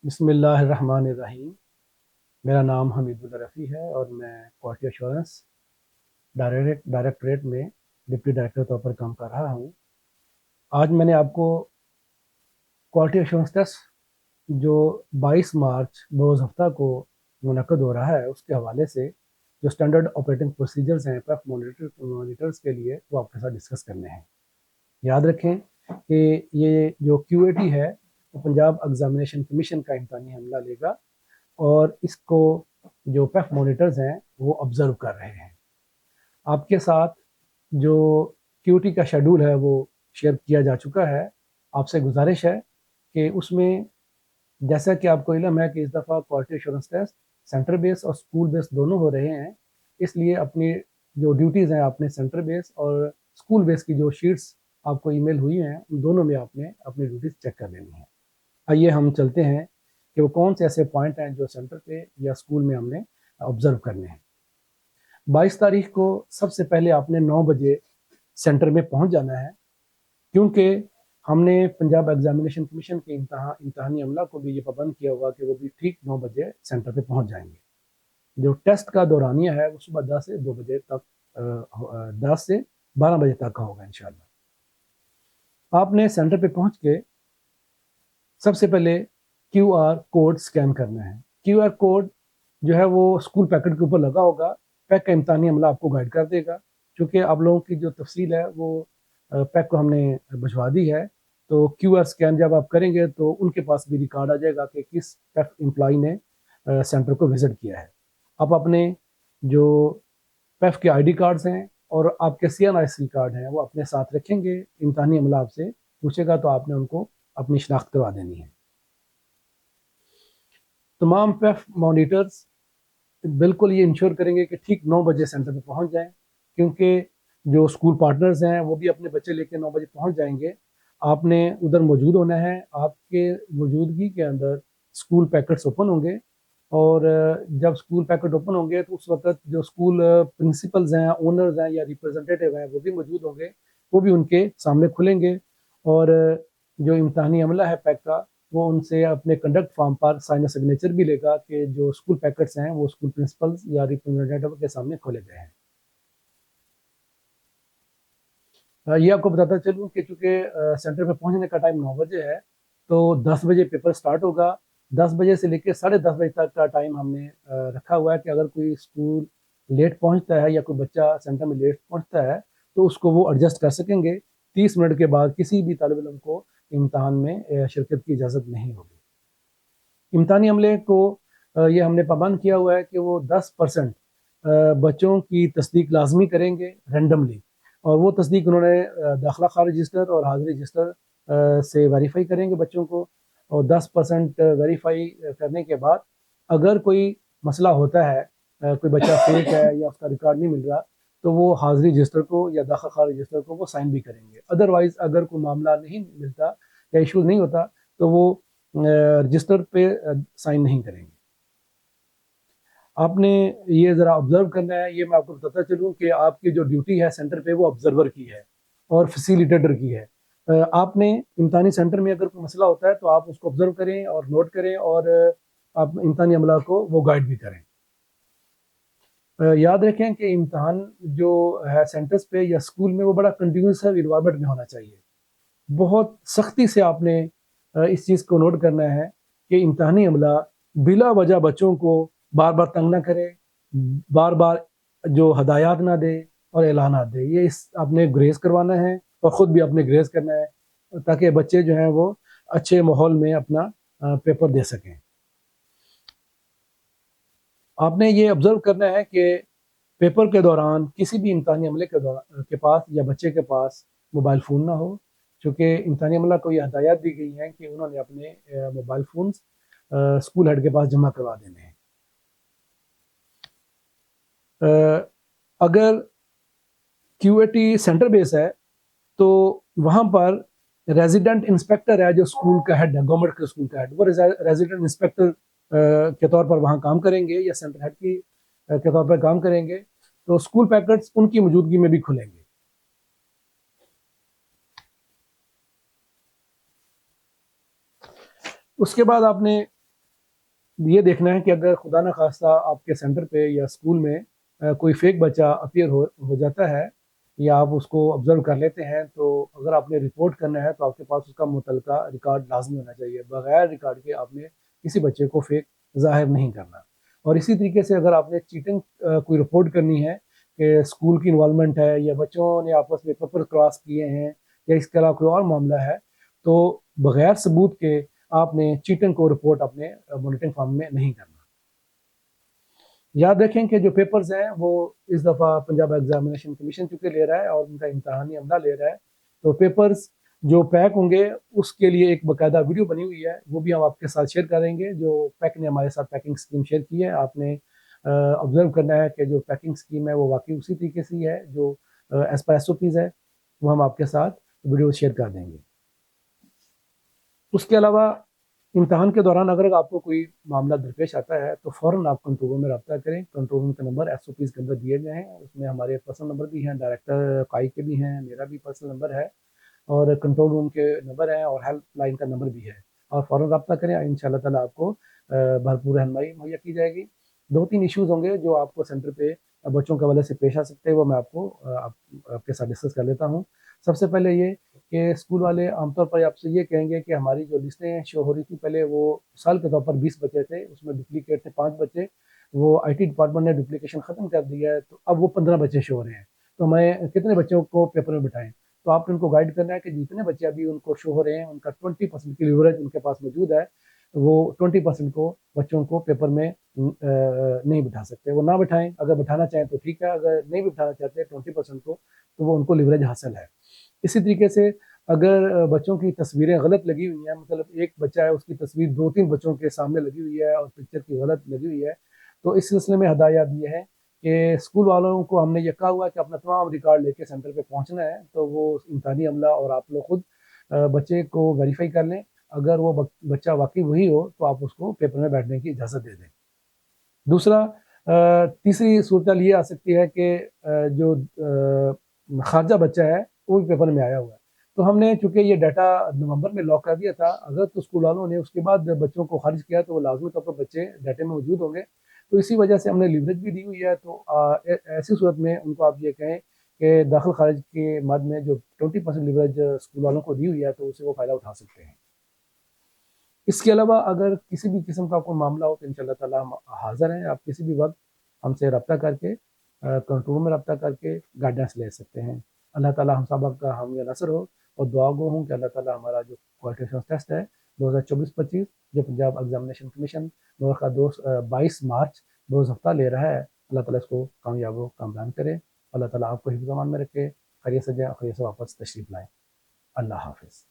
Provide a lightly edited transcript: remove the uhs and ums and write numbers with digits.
بسم اللہ الرحمن الرحیم۔ میرا نام حمید الرفیع ہے اور میں کوالٹی ایشورنس ڈائریکٹوریٹ میں ڈپٹی ڈائریکٹر طور پر کام کر رہا ہوں۔ آج میں نے آپ کو کوالٹی ایشورنس ٹیسٹ جو 22 مارچ بروز ہفتہ کو منعقد ہو رہا ہے اس کے حوالے سے جو اسٹینڈرڈ آپریٹنگ پروسیجرز ہیں پیف مانیٹرز کے لیے وہ آپ کے ساتھ ڈسکس کرنے ہیں۔ یاد رکھیں کہ یہ جو کیو اے ٹی ہے وہ پنجاب ایگزامینیشن کمیشن کا امتحانی عملہ لے گا اور اس کو جو پیف مانیٹرز ہیں وہ آبزرو کر رہے ہیں۔ آپ کے ساتھ جو کیو ٹی کا شیڈول ہے وہ شیئر کیا جا چکا ہے۔ آپ سے گزارش ہے کہ اس میں جیسا کہ آپ کو علم ہے کہ اس دفعہ کوالٹی ایشورنس ٹیسٹ سینٹر بیس اور اسکول بیس دونوں ہو رہے ہیں، اس لیے اپنی جو ڈیوٹیز ہیں آپ نے سینٹر بیس اور اسکول بیس کی جو شیٹس آپ کو ای میل ہوئی ہیں ان دونوں میں آپ نے اپنی ڈیوٹیز چیک کر لینی ہے۔ آئیے ہم چلتے ہیں کہ وہ کون سے ایسے پوائنٹ ہیں جو سینٹر پہ یا اسکول میں ہم نے آبزرو کرنے ہیں۔ 22 تاریخ کو سب سے پہلے آپ نے 9 بجے سینٹر میں پہنچ جانا ہے، کیونکہ ہم نے پنجاب ایگزامینیشن کمیشن کے امتحانی عملہ کو بھی یہ پابند کیا ہوا کہ وہ بھی ٹھیک 9 بجے سینٹر پہ پہنچ جائیں گے۔ جو ٹیسٹ کا دورانیہ ہے وہ صبح 10 سے 2 بجے تک 10 سے 12 بجے تک کا ہوگا انشاءاللہ۔ آپ نے سینٹر پہ پہنچ کے سب سے پہلے کیو آر کوڈ سکین کرنا ہے۔ کیو آر کوڈ جو ہے وہ اسکول پیکٹ کے اوپر لگا ہوگا، پیک کا امتحانی عملہ آپ کو گائیڈ کر دے گا، چونکہ آپ لوگوں کی جو تفصیل ہے وہ پیک کو ہم نے بھجوا دی ہے، تو کیو آر سکین جب آپ کریں گے تو ان کے پاس بھی ریکارڈ آ جائے گا کہ کس پیک امپلائی نے سینٹر کو وزٹ کیا ہے۔ آپ اپنے جو پیف کے آئی ڈی کارڈز ہیں اور آپ کے سی این آئی سی کارڈ ہیں وہ اپنے ساتھ رکھیں گے۔ امتحانی عملہ آپ سے پوچھے گا تو آپ نے ان کو اپنی شناخت کروا دینی ہے۔ تمام پیف مانیٹرز بالکل یہ انشور کریں گے کہ ٹھیک 9 بجے سینٹر پہ پہنچ جائیں، کیونکہ جو اسکول پارٹنرز ہیں وہ بھی اپنے بچے لے کے 9 بجے پہنچ جائیں گے۔ آپ نے ادھر موجود ہونا ہے، آپ کے موجودگی کے اندر اسکول پیکٹس اوپن ہوں گے، اور جب اسکول پیکٹ اوپن ہوں گے تو اس وقت جو اسکول پرنسپلز ہیں، اونرز ہیں یا ریپرزنٹیٹیو ہیں وہ بھی موجود ہوں گے، وہ بھی ان کے سامنے کھلیں گے، اور جو امتحانی عملہ ہے پیک کا وہ ان سے اپنے کنڈکٹ فارم پر سائن و سگنیچر بھی لے گا کہ جو اسکول پیکٹس ہیں وہ اسکول پرنسپلز یا ریپرزنٹیٹیو کے سامنے کھولے گئے ہیں۔ یہ آپ کو بتاتا چلوں کہ چونکہ سینٹر پہ پہنچنے کا ٹائم 9 بجے ہے تو 10 بجے پیپر سٹارٹ ہوگا۔ 10 بجے سے لے کے 10:30 بجے تک کا ٹائم ہم نے رکھا ہوا ہے کہ اگر کوئی اسکول لیٹ پہنچتا ہے یا کوئی بچہ سینٹر میں لیٹ پہنچتا ہے تو اس کو وہ ایڈجسٹ کر سکیں گے۔ 30 منٹ کے بعد کسی بھی طالب علم کو امتحان میں شرکت کی اجازت نہیں ہوگی۔ امتحانی عملے کو یہ ہم نے پابند کیا ہوا ہے کہ وہ 10% بچوں کی تصدیق لازمی کریں گے رینڈملی، اور وہ تصدیق انہوں نے داخلہ خارج رجسٹر اور حاضری رجسٹر سے ویریفائی کریں گے بچوں کو، اور 10% ویریفائی کرنے کے بعد اگر کوئی مسئلہ ہوتا ہے، کوئی بچہ فیک ہے یا اس کا ریکارڈ نہیں مل رہا، تو وہ حاضری رجسٹر کو یا داخلہ خارج رجسٹر کو وہ سائن بھی کریں گے۔ ادروائز اگر کوئی معاملہ نہیں ملتا یا ایشو نہیں ہوتا تو وہ رجسٹر پہ سائن نہیں کریں گے۔ آپ نے یہ ذرا آبزرو کرنا ہے، یہ میں آپ کو بتاتا چلوں کہ آپ کی جو ڈیوٹی ہے سینٹر پہ وہ آبزرور کی ہے اور فیسیلیٹیٹر کی ہے۔ آپ نے امتحانی سینٹر میں اگر کوئی مسئلہ ہوتا ہے تو آپ اس کو آبزرو کریں اور نوٹ کریں، اور آپ امتحانی عملہ کو وہ گائیڈ بھی کریں۔ یاد رکھیں کہ امتحان جو ہے سینٹرز پہ یا اسکول میں وہ بڑا کنٹینیوس انوائرمنٹ میں ہونا چاہیے۔ بہت سختی سے آپ نے اس چیز کو نوٹ کرنا ہے کہ امتحانی عملہ بلا وجہ بچوں کو بار بار تنگ نہ کرے، بار بار جو ہدایات نہ دے اور اعلانات دے۔ یہ آپ نے گریز کروانا ہے اور خود بھی آپ نے گریز کرنا ہے تاکہ بچے جو ہیں وہ اچھے ماحول میں اپنا پیپر دے سکیں۔ آپ نے یہ آبزرو کرنا ہے کہ پیپر کے دوران کسی بھی امتحانی عملے کے پاس یا بچے کے پاس موبائل فون نہ ہو، چونکہ امتحانی عملہ کو یہ ہدایات دی گئی ہیں کہ انہوں نے اپنے موبائل فونز اسکول ہیڈ کے پاس جمع کروا دینے ہیں۔ اگر کیو اے ٹی سینٹر بیس ہے تو وہاں پر ریزیڈنٹ انسپیکٹر ہے جو اسکول کا ہیڈ ہے، گورنمنٹ کے اسکول کا ہیڈ، وہ ریزیڈنٹ انسپیکٹر کے طور پر وہاں کام کریں گے یا سینٹر ہیڈ کے طور پر کام کریں گے، تو اسکول پیکٹس ان کی موجودگی میں بھی کھلیں گے۔ اس کے بعد آپ نے یہ دیکھنا ہے کہ اگر خدا نہ خواستہ آپ کے سینٹر پہ یا اسکول میں کوئی فیک بچہ اپیئر ہو جاتا ہے یا آپ اس کو آبزرو کر لیتے ہیں، تو اگر آپ نے رپورٹ کرنا ہے تو آپ کے پاس اس کا متعلقہ ریکارڈ لازمی ہونا چاہیے. بغیر ریکارڈ کے آپ نے کسی بچے کو فیک ظاہر نہیں کرنا. اور اسی طریقے سے اگر آپ نے چیٹنگ کوئی رپورٹ کرنی ہے کہ اسکول کی انوالومنٹ ہے یا بچوں نے آپس میں پیپر کراس کیے ہیں یا اس کے علاوہ کوئی اور معاملہ ہے، تو بغیر ثبوت کے آپ نے چیٹنگ کو رپورٹ اپنے مانیٹرنگ فارم میں نہیں کرنا. یاد رکھیں کہ جو پیپرز ہیں وہ اس دفعہ پنجاب ایگزامینیشن کمیشن چونکہ لے رہا ہے اور ان کا امتحانی عملہ لے رہا ہے، تو پیپرز جو پیک ہوں گے اس کے لیے ایک باقاعدہ ویڈیو بنی ہوئی ہے، وہ بھی ہم آپ کے ساتھ شیئر کریں گے. جو پیک نے ہمارے ساتھ پیکنگ اسکیم شیئر کی ہے، آپ نے آبزرو کرنا ہے کہ جو پیکنگ اسکیم ہے وہ واقعی اسی طریقے سے ہی ہے جو as per S O Ps ہے، وہ ہم آپ کے ساتھ ویڈیو شیئر کر دیں گے. اس کے علاوہ امتحان کے دوران اگر آپ کو کوئی معاملہ درپیش آتا ہے تو فوراً آپ کنٹرول روم میں رابطہ کریں. کنٹرول روم کے نمبر ایس او پیز کے اندر دیے گئے ہیں، اس میں ہمارے پرسنل نمبر بھی ہیں، ڈائریکٹر قائی کے بھی ہیں، میرا بھی پرسنل نمبر ہے اور کنٹرول روم کے نمبر ہیں اور ہیلپ لائن کا نمبر بھی ہے. اور فوراً رابطہ کریں، ان شاء اللہ تعالیٰ آپ کو بھرپور رہنمائی مہیا کی جائے گی. 2-3 ایشوز ہوں گے جو آپ کو سینٹر پہ بچوں کے حوالے سے پیش آ سکتے ہیں، وہ میں آپ کو آپ کے ساتھ ڈسکس کر لیتا ہوں. سب سے پہلے یہ کہ اسکول والے عام طور پر آپ سے یہ کہیں گے کہ ہماری جو لسٹیں شو ہو رہی تھی پہلے وہ سال کے طور پر 20 بچے تھے، اس میں ڈپلیکیٹ تھے 5 بچے، وہ آئی ٹی ڈپارٹمنٹ نے ڈپلیکیشن ختم کر دیا ہے، تو اب وہ 15 بچے شو ہو رہے ہیں، تو ہمیں کتنے بچوں کو پیپر میں بٹھائیں. تو آپ نے ان کو گائیڈ کرنا ہے کہ جتنے بچے ابھی ان کو شو ہو رہے ہیں ان کا 20% کی لیوریج ان کے پاس موجود ہے، وہ 20% کو بچوں کو پیپر میں نہیں بٹھا سکتے، وہ نہ بٹھائیں. اگر بٹھانا چاہیں تو ٹھیک ہے، اگر نہیں بھی بٹھانا چاہتے 20% کو تو وہ ان کو لیوریج حاصل ہے. اسی طریقے سے اگر بچوں کی تصویریں غلط لگی ہوئی ہیں، مطلب ایک بچہ ہے اس کی تصویر 2-3 بچوں کے سامنے لگی ہوئی ہے اور پکچر کی غلط لگی ہوئی ہے، تو اس سلسلے میں ہدایات یہ ہے کہ اسکول والوں کو ہم نے یہ کہا ہوا ہے کہ اپنا تمام ریکارڈ لے کے سینٹر پہ پہنچنا ہے، تو وہ امتحانی عملہ اور آپ لوگ خود بچے کو ویریفائی کر لیں. اگر وہ بچہ واقعی وہی ہو تو آپ اس کو پیپر میں بیٹھنے کی اجازت دے دیں. دوسرا تیسری صورتحال یہ آ سکتی ہے کہ جو خارجہ بچہ ہے وہ بھی پیپر میں آیا ہوا ہے، تو ہم نے چونکہ یہ ڈیٹا نومبر میں لاک کر دیا تھا، اگر تو اسکول والوں نے اس کے بعد بچوں کو خارج کیا تو وہ لازمی طور پر بچے ڈیٹے میں موجود ہوں گے، تو اسی وجہ سے ہم نے لیوریج بھی دی ہوئی ہے. تو ایسی صورت میں ان کو آپ یہ کہیں کہ داخل خارج کے مد میں جو 20% لیوریج اسکول والوں کو دی ہوئی ہے تو اسے وہ فائدہ اٹھا سکتے ہیں. اس کے علاوہ اگر کسی بھی قسم کا کوئی معاملہ ہو تو انشاءاللہ تعالیٰ ہم حاضر ہیں، آپ کسی بھی وقت ہم سے رابطہ کر کے کنٹرول میں رابطہ کر کے گائیڈنس لے سکتے ہیں. اللہ تعالیٰ ہم سب کا حامی نصر ہو اور دعا گو ہوں کہ اللہ تعالیٰ ہمارا جو کوالٹی ایشورنس ٹیسٹ ہے 2024-25 جو پنجاب ایگزامینیشن کمیشن 22 مارچ بروز ہفتہ لے رہا ہے، اللہ تعالیٰ اس کو کامیاب و کامران کرے. اللہ تعالیٰ آپ کو حفظ امان میں رکھے، خیریت سے جائیں خیریت سے واپس تشریف لائیں. اللہ حافظ.